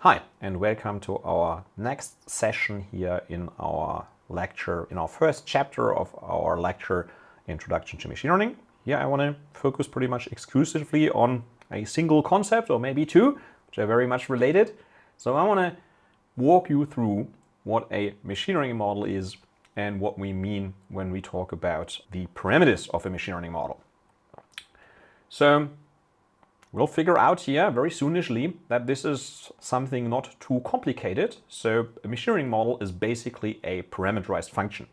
Hi, and welcome to our next session here in our lecture, in our first chapter of our lecture, Introduction to Machine Learning. Here I want to focus pretty much exclusively on a single concept, or maybe two, which are very much related. So I want to walk you through what a machine learning model is and what we mean when we talk about the parameters of a machine learning model. So we'll figure out here very soonishly that this is something not too complicated. So a machine learning model is basically a parameterized function.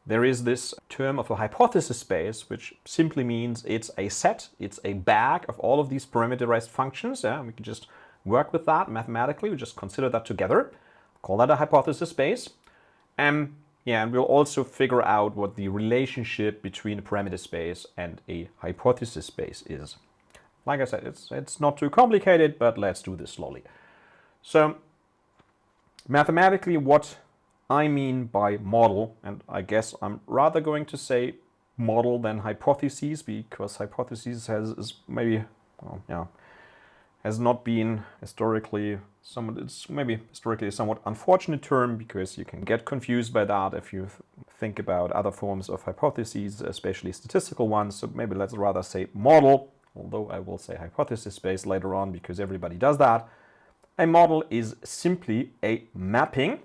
There is this term of a hypothesis space, which simply means it's a set, it's a bag of all of these parameterized functions. Yeah, we can just work with that mathematically. We just consider that together, call that a hypothesis space. And we'll also figure out what the relationship between a parameter space and a hypothesis space is. Like I said, it's not too complicated, but let's do this slowly. So mathematically, what I mean by model, and I guess I'm rather going to say model than hypotheses, because hypotheses has not been historically it's maybe historically a somewhat unfortunate term, because you can get confused by that if you think about other forms of hypotheses, especially statistical ones. So maybe let's rather say model, although I will say hypothesis space later on because everybody does that. A model is simply a mapping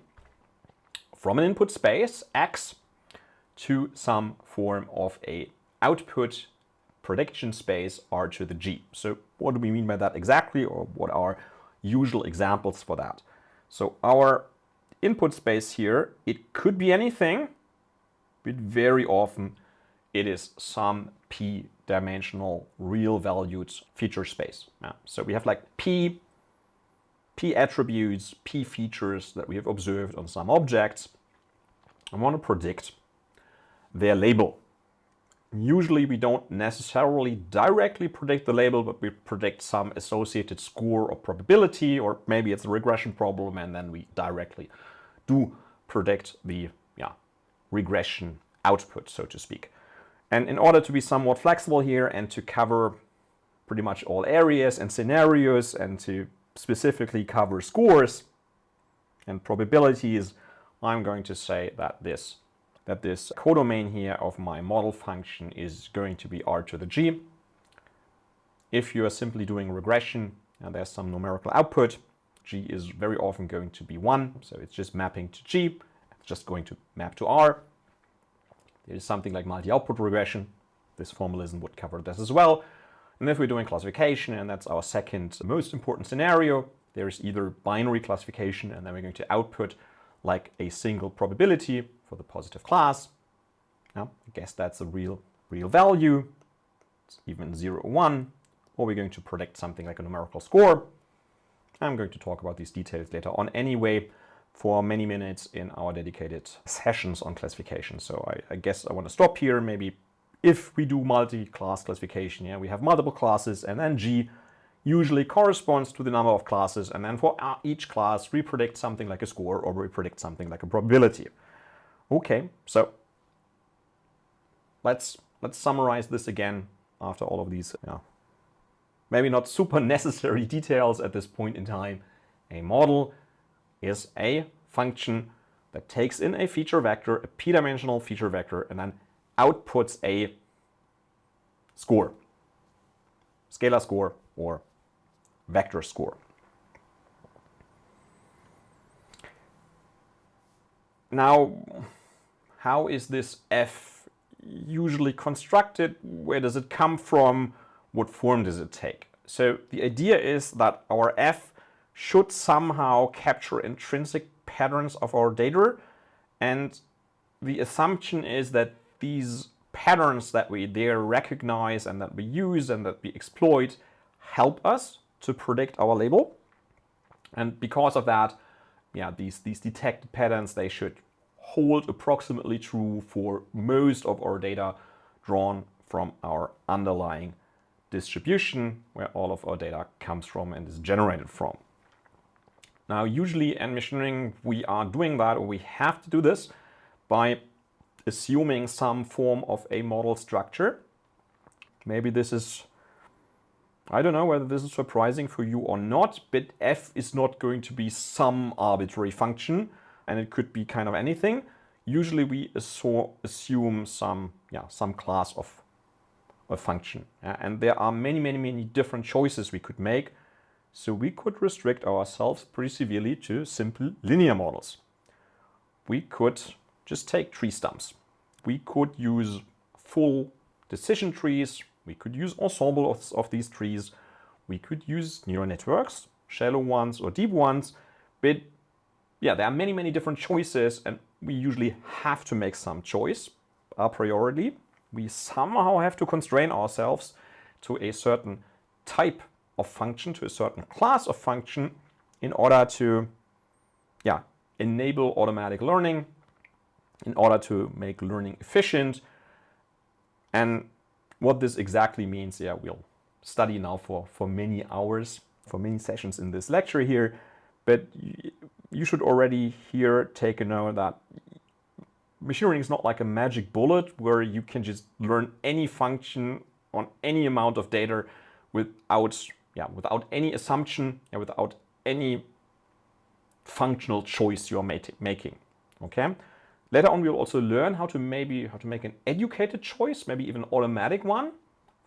from an input space X to some form of a output prediction space R to the G. So what do we mean by that exactly, or what are usual examples for that? So our input space here, it could be anything, but very often it is some p-dimensional real valued feature space. So we have like p attributes, p features that we have observed on some objects. I want to predict their label. Usually we don't necessarily directly predict the label, but we predict some associated score or probability, or maybe it's a regression problem, and then we directly do predict the regression output, so to speak. And in order to be somewhat flexible here and to cover pretty much all areas and scenarios, and to specifically cover scores and probabilities, I'm going to say that this codomain here of my model function is going to be R to the G. If you are simply doing regression and there's some numerical output, G is very often going to be 1, so it's just mapping to G. It's just going to map to R. There is something like multi-output regression. This formalism would cover this as well. And if we're doing classification, and that's our second most important scenario, there is either binary classification, and then we're going to output like a single probability for the positive class. Now, I guess that's a real value. It's even 0, 1. Or we're going to predict something like a numerical score. I'm going to talk about these details later on anyway, for many minutes in our dedicated sessions on classification. So I guess I want to stop here. Maybe if we do multi-class classification, we have multiple classes, and then G usually corresponds to the number of classes, and then for each class we predict something like a score, or we predict something like a probability. Okay, so let's summarize this again after all of these maybe not super necessary details at this point in time. A model is a function that takes in a feature vector, a p-dimensional feature vector, and then outputs a score, scalar score or vector score. Now, how is this f usually constructed? Where does it come from? What form does it take? So the idea is that our f should somehow capture intrinsic patterns of our data, and the assumption is that these patterns that we there recognize and that we use and that we exploit help us to predict our label. And because of that, these detected patterns, they should hold approximately true for most of our data drawn from our underlying distribution, where all of our data comes from and is generated from. Now, usually in machine learning, we are doing that, or we have to do this, by assuming some form of a model structure. Maybe this is I don't know whether this is surprising for you or not, but f is not going to be some arbitrary function, and it could be kind of anything. Usually we assume some class of a function. And there are many different choices we could make. So we could restrict ourselves pretty severely to simple linear models. We could just take tree stumps. We could use full decision trees. We could use ensembles of these trees. We could use neural networks, shallow ones or deep ones. But yeah, there are many different choices, and we usually have to make some choice a priori. We somehow have to constrain ourselves to a certain type of function, to a certain class of function, in order to enable automatic learning, in order to make learning efficient. And what this exactly means, we'll study now for many hours, for many sessions in this lecture here. But you should already here take a note that machine learning is not like a magic bullet where you can just learn any function on any amount of data without any assumption and without any functional choice you're making. Okay. Later on, we'll also learn how to make an educated choice, maybe even an automatic one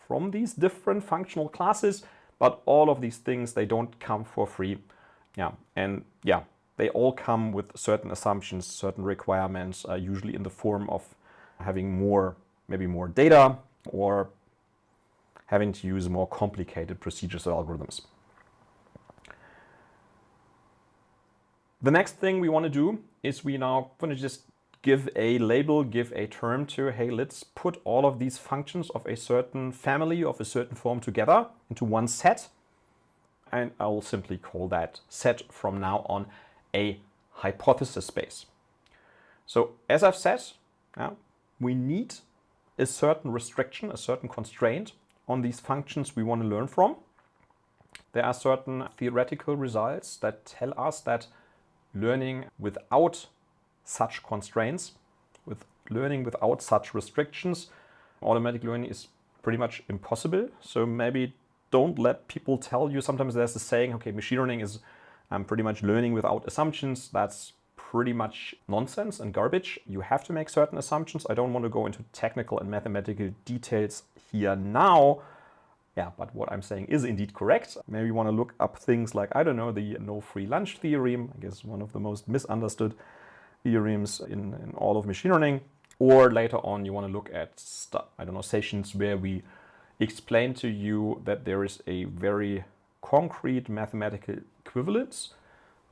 from these different functional classes. But all of these things, they don't come for free. They all come with certain assumptions, certain requirements, usually in the form of having maybe more data, or having to use more complicated procedures or algorithms. The next thing we want to do is we now want to just give a label, give a term to, hey, let's put all of these functions of a certain family, of a certain form together into one set. And I will simply call that set from now on a hypothesis space. So as I've said, we need a certain restriction, a certain constraint on these functions we want to learn from. There are certain theoretical results that tell us that learning without such constraints, with learning without such restrictions, automatic learning is pretty much impossible. So maybe don't let people tell you. Sometimes there's a saying, okay, machine learning is pretty much learning without assumptions. That's pretty much nonsense and garbage. You have to make certain assumptions. I don't want to go into technical and mathematical details here now. But what I'm saying is indeed correct. Maybe you want to look up things like, I don't know, the no free lunch theorem, I guess one of the most misunderstood theorems in all of machine learning. Or later on, you want to look at, sessions where we explain to you that there is a very concrete mathematical equivalence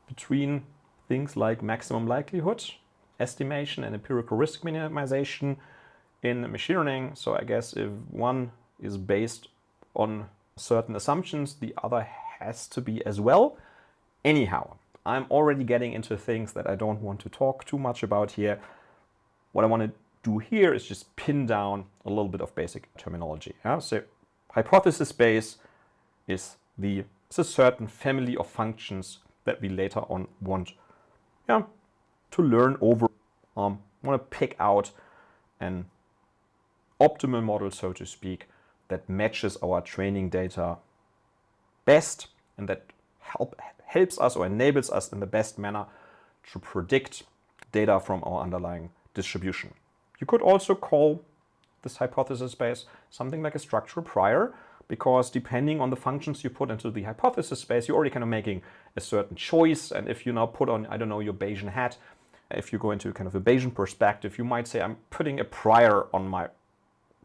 between things like maximum likelihood estimation and empirical risk minimization in machine learning. So I guess if one is based on certain assumptions, the other has to be as well. Anyhow, I'm already getting into things that I don't want to talk too much about here. What I want to do here is just pin down a little bit of basic terminology. So hypothesis space is a certain family of functions that we later on want to learn over. Want to pick out an optimal model, so to speak, that matches our training data best and that helps us or enables us in the best manner to predict data from our underlying distribution. You could also call this hypothesis space something like a structural prior, because depending on the functions you put into the hypothesis space, you're already kind of making a certain choice. And if you now put on, your Bayesian hat, if you go into kind of a Bayesian perspective, you might say, I'm putting a prior on my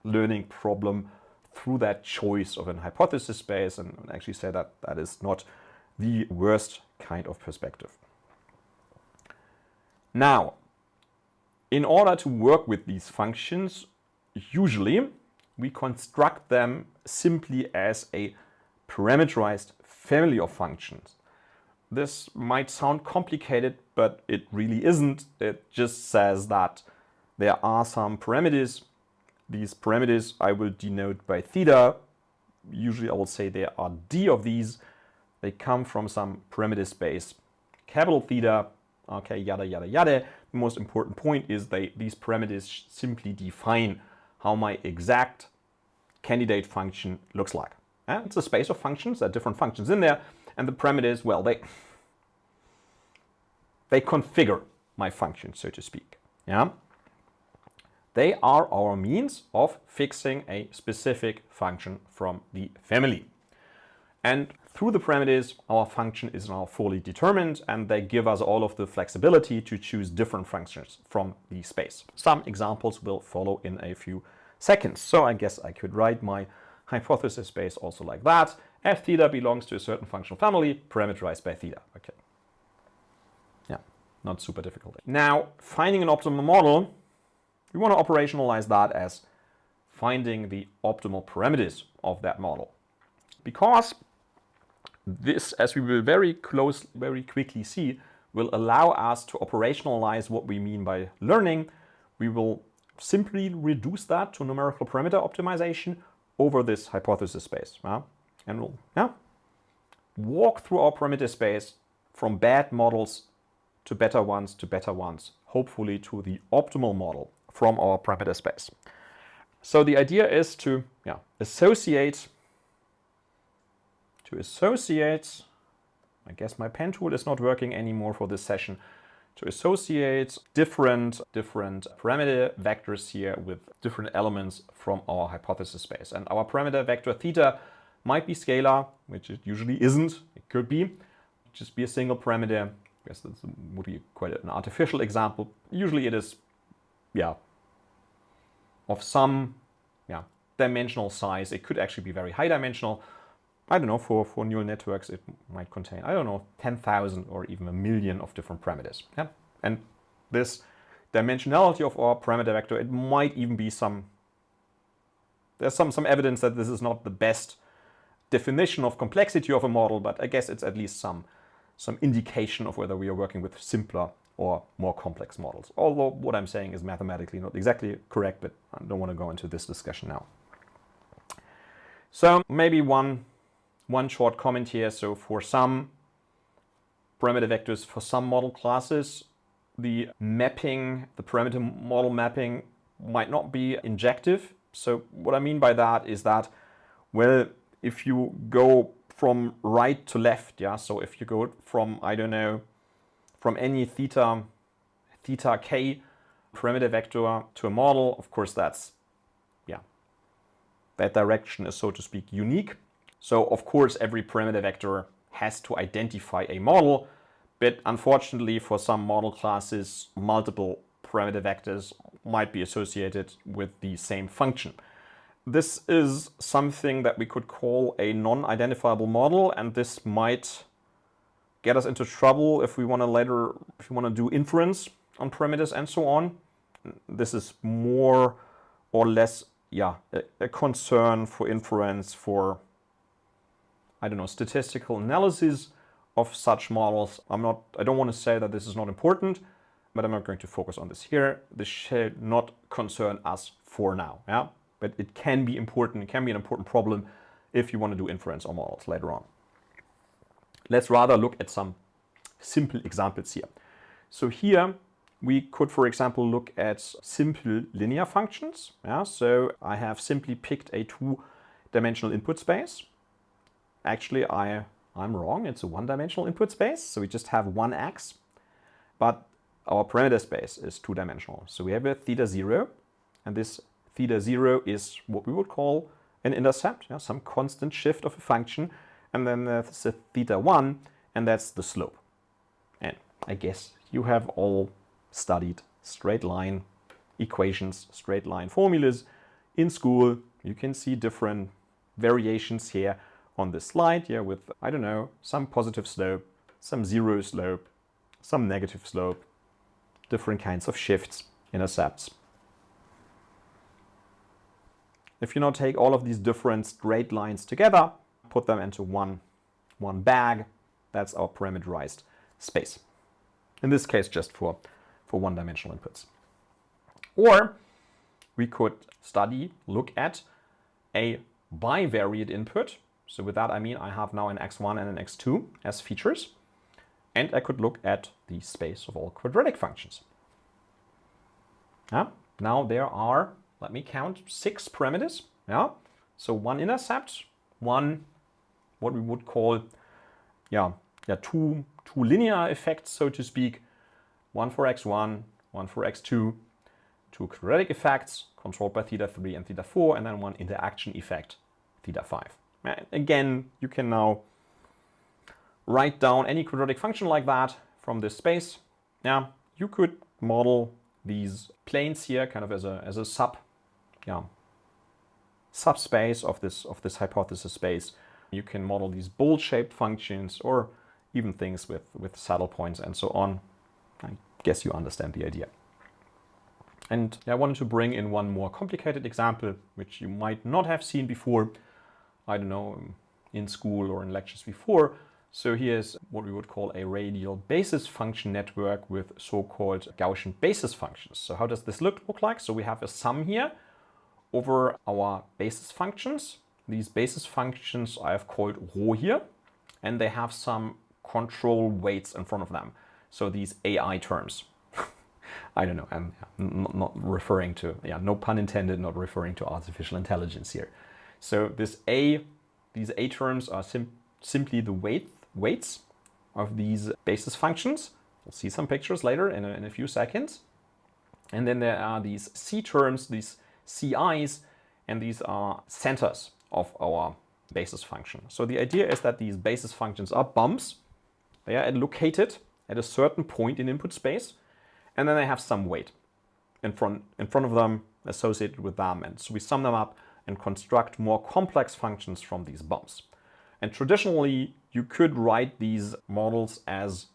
learning problem through that choice of an hypothesis space, and actually say that that is not the worst kind of perspective. Now, in order to work with these functions, usually we construct them simply as a parameterized family of functions. This might sound complicated, but it really isn't. It just says that there are some parameters. These parameters I will denote by theta. Usually I will say there are d of these. They come from some parameter space, capital theta, okay, yada, yada, yada. The most important point is these parameters simply define how my exact candidate function looks like. It's a space of functions. There are different functions in there. And the parameters, well, they configure my function, so to speak. Yeah? They are our means of fixing a specific function from the family. And through the parameters, our function is now fully determined, and they give us all of the flexibility to choose different functions from the space. Some examples will follow in a few seconds. So I guess I could write my hypothesis space also like that. F theta belongs to a certain functional family, parameterized by theta. Okay. Yeah, not super difficult. Now, finding an optimal model, we want to operationalize that as finding the optimal parameters of that model. Because this, as we will very quickly see, will allow us to operationalize what we mean by learning. We will simply reduce that to numerical parameter optimization over this hypothesis space. And we'll walk through our parameter space from bad models to better ones, hopefully to the optimal model from our parameter space. So the idea is to associate, I guess my pen tool is not working anymore for this session, to associate different parameter vectors here with different elements from our hypothesis space. And our parameter vector theta might be scalar, which it usually isn't. It could be just be a single parameter. I guess this would be quite an artificial example. Usually it is, of some dimensional size. It could actually be very high dimensional. I don't know, for neural networks, it might contain, 10,000 or even 1,000,000 of different parameters. Yeah? And this dimensionality of our parameter vector, it might even be there's some evidence that this is not the best definition of complexity of a model, but I guess it's at least some indication of whether we are working with simpler or more complex models. Although what I'm saying is mathematically not exactly correct, but I don't want to go into this discussion now. So maybe one short comment here. So for some parameter vectors, for some model classes, the parameter model mapping might not be injective. So what I mean by that is that, well, if you go from right to left, so if you go from, from any theta k parameter vector to a model, of course that direction is, so to speak, unique. So of course every parameter vector has to identify a model, but unfortunately for some model classes, multiple parameter vectors might be associated with the same function. This is something that we could call a non-identifiable model, and this might get us into trouble if we want to do inference on parameters and so on. This is more or less a concern for inference, for statistical analysis of such models. I don't want to say that this is not important, but I'm not going to focus on this here. This should not concern us for now. But it can be important. It can be an important problem if you want to do inference on models later on. Let's rather look at some simple examples here. So here we could, for example, look at simple linear functions. So I have simply picked a two-dimensional input space. Actually, I'm wrong. It's a one-dimensional input space. So we just have one x, but our parameter space is two-dimensional. So we have a theta 0, and this theta 0 is what we would call an intercept, some constant shift of a function. And then there's a theta 1, and that's the slope. And I guess you have all studied straight line equations, straight line formulas in school. You can see different variations here on this slide here with, some positive slope, some zero slope, some negative slope, different kinds of shifts, intercepts. If you now take all of these different straight lines together, put them into one bag, that's our parameterized space. In this case, just for one-dimensional inputs. Or we could look at a bivariate input. So with that, I mean I have now an x1 and an x2 as features. And I could look at the space of all quadratic functions. Now there are, let me count, 6 parameters. So one intercept, one, what we would call, two linear effects, so to speak. One for x1, one for x2, two quadratic effects controlled by theta 3 and theta 4, and then one interaction effect, theta 5. And again, you can now write down any quadratic function like that from this space. Now, you could model these planes here kind of as a subspace of this hypothesis space. You can model these bowl-shaped functions or even things with saddle points and so on. I guess you understand the idea. And I wanted to bring in one more complicated example, which you might not have seen before, I don't know, in school or in lectures before. So here's what we would call a radial basis function network with so-called Gaussian basis functions. So how does this look like? So we have a sum here over our basis functions. These basis functions I have called rho here, and they have some control weights in front of them. So these AI terms. I don't know, I'm not referring to, no pun intended, not referring to artificial intelligence here. So these A terms are simply the weights of these basis functions. We'll see some pictures later in a few seconds. And then there are these C terms, these CIs, and these are centers of our basis function. So the idea is that these basis functions are bumps. They are located at a certain point in input space, and then they have some weight in front of them associated with them. And so we sum them up and construct more complex functions from these bumps. And traditionally, you could write these models as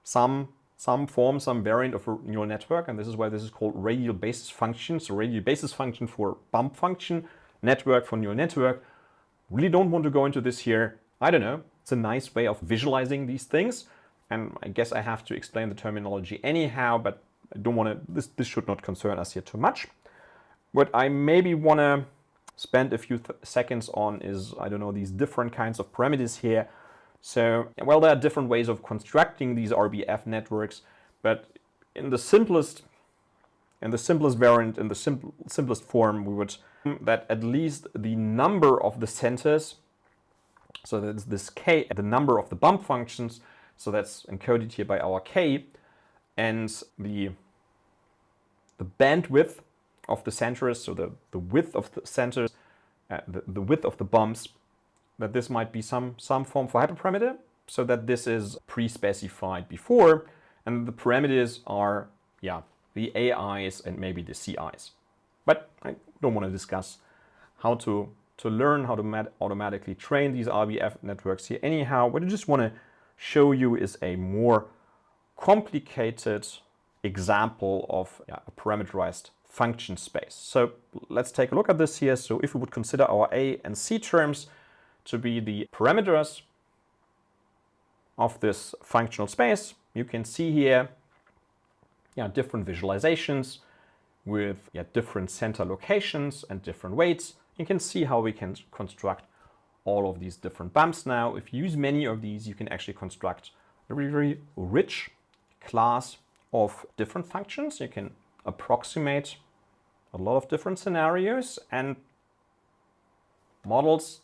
some variant of a neural network, and this is why this is called radial basis function. So radial basis function for bump function, network for neural network. Really don't want to go into this here. I don't know. It's a nice way of visualizing these things. And I guess I have to explain the terminology anyhow, but I don't want to, this should not concern us here too much. What I maybe want to spend a few seconds on is, I don't know, these different kinds of parameters here. So, well, there are different ways of constructing these RBF networks, but in the simplest variant, in the simplest form, we would that at least the number of the centers, so that's this k, the number of the bump functions, so that's encoded here by our k, and the bandwidth of the centers, so the width of the centers, the width of the bumps, that this might be some form for hyperparameter, so that this is pre-specified before, and the parameters are, the AIs and maybe the CIs. But I don't want to discuss how to learn how to automatically train these RBF networks here anyhow. What I just want to show you is a more complicated example of a parameterized function space. So let's take a look at this here. So if we would consider our A and C terms to be the parameters of this functional space, you can see here different visualizations with different center locations and different weights. You can see how we can construct all of these different bumps now. If you use many of these, you can actually construct a very, very rich class of different functions. You can approximate a lot of different scenarios, and models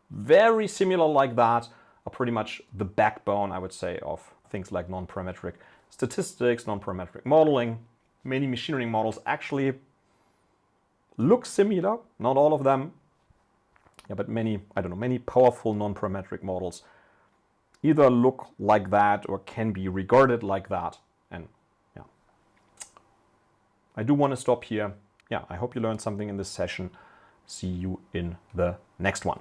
very similar like that are pretty much the backbone, I would say, of things like non-parametric statistics, non-parametric modeling. Many machine learning models actually look similar, not all of them, but many, many powerful non-parametric models either look like that or can be regarded like that. And I do want to stop here. I hope you learned something in this session. See you in the next one.